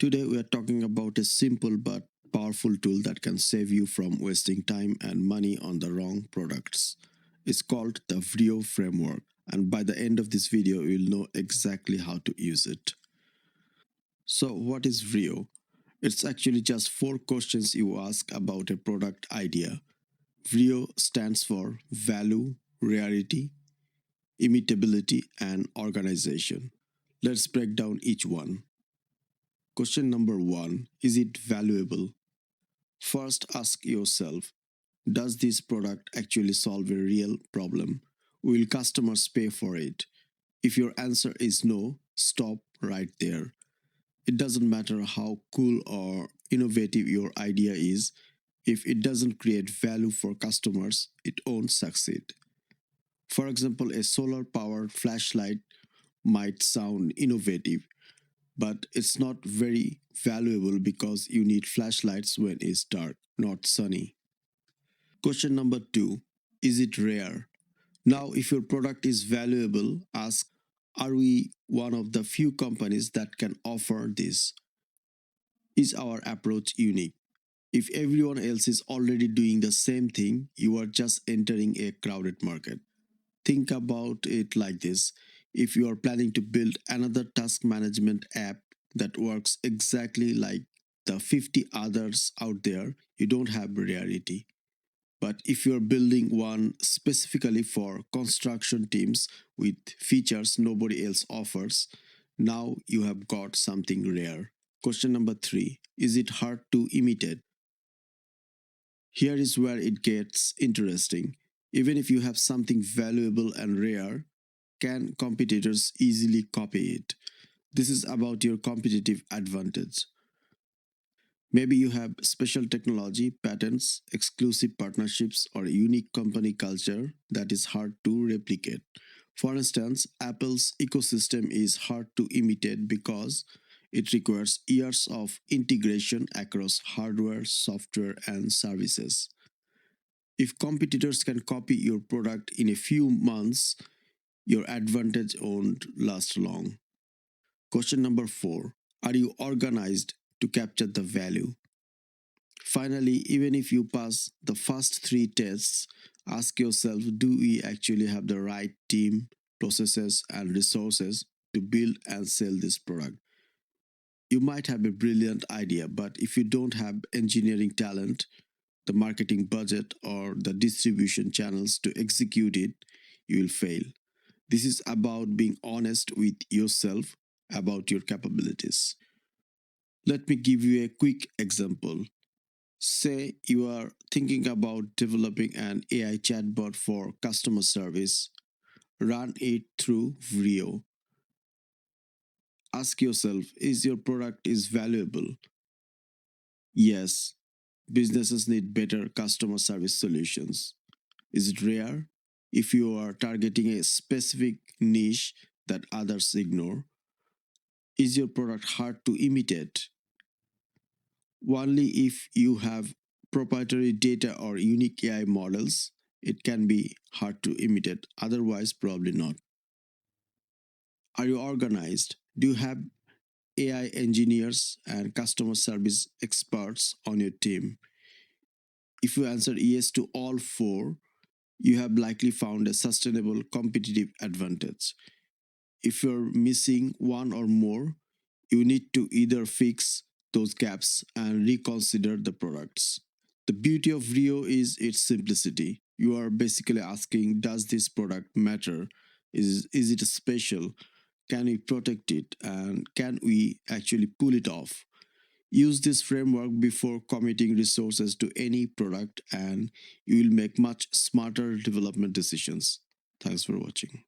Today we are talking about a simple but powerful tool that can save you from wasting time and money on the wrong products. It's called the VRIO framework, and by the end of this video you'll know exactly how to use it. So what is VRIO? It's actually just 4 questions you ask about a product idea. VRIO stands for value, rarity, imitability, and organization. Let's break down each one. Question number 1. Is it valuable? First, ask yourself, does this product actually solve a real problem? Will customers pay for it? If your answer is no, stop right there. It doesn't matter how cool or innovative your idea is, if it doesn't create value for customers, it won't succeed. For example, a solar powered flashlight might sound innovative, but it's not very valuable because you need flashlights when it's dark, not sunny. Question number 2. Is it rare? Now, if your product is valuable, ask, are we one of the few companies that can offer this? Is our approach unique? If everyone else is already doing the same thing, you are just entering a crowded market. Think about it like this. If you are planning to build another task management app that works exactly like the 50 others out there, you don't have Rarity. But if you're building one specifically for construction teams with features nobody else offers, now you have got something rare. Question number 3. Is it hard to imitate? Here is where it gets interesting. Even if you have something valuable and rare, can competitors easily copy it? This is about your competitive advantage. Maybe you have special technology, patents, exclusive partnerships, or a unique company culture that is hard to replicate. For instance, Apple's ecosystem is hard to imitate because it requires years of integration across hardware, software, and services. If competitors can copy your product in a few months, your advantage won't last long. Question number 4. Are you organized to capture the value? Finally, even if you pass the first 3 tests, ask yourself, do we actually have the right team, processes, and resources to build and sell this product? You might have a brilliant idea, but if you don't have engineering talent, the marketing budget, or the distribution channels to execute it, you will fail. This is about being honest with yourself about your capabilities. Let me give you a quick example. Say you are thinking about developing an AI chatbot for customer service. Run it through VRIO. Ask yourself, is your product is valuable? Yes, businesses need better customer service solutions. Is it rare? If you are targeting a specific niche that others ignore, is your product hard to imitate? Only if you have proprietary data or unique AI models, it can be hard to imitate. Otherwise, probably not. Are you organized? Do you have AI engineers and customer service experts on your team? If you answer yes to all 4, you have likely found a sustainable competitive advantage. If you're missing one or more, you need to either fix those gaps and reconsider the products. The beauty of Rio is its simplicity. You are basically asking, does this product matter? Is it special? Can we protect it? And can we actually pull it off? Use this framework before committing resources to any product, and you will make much smarter development decisions. Thanks for watching.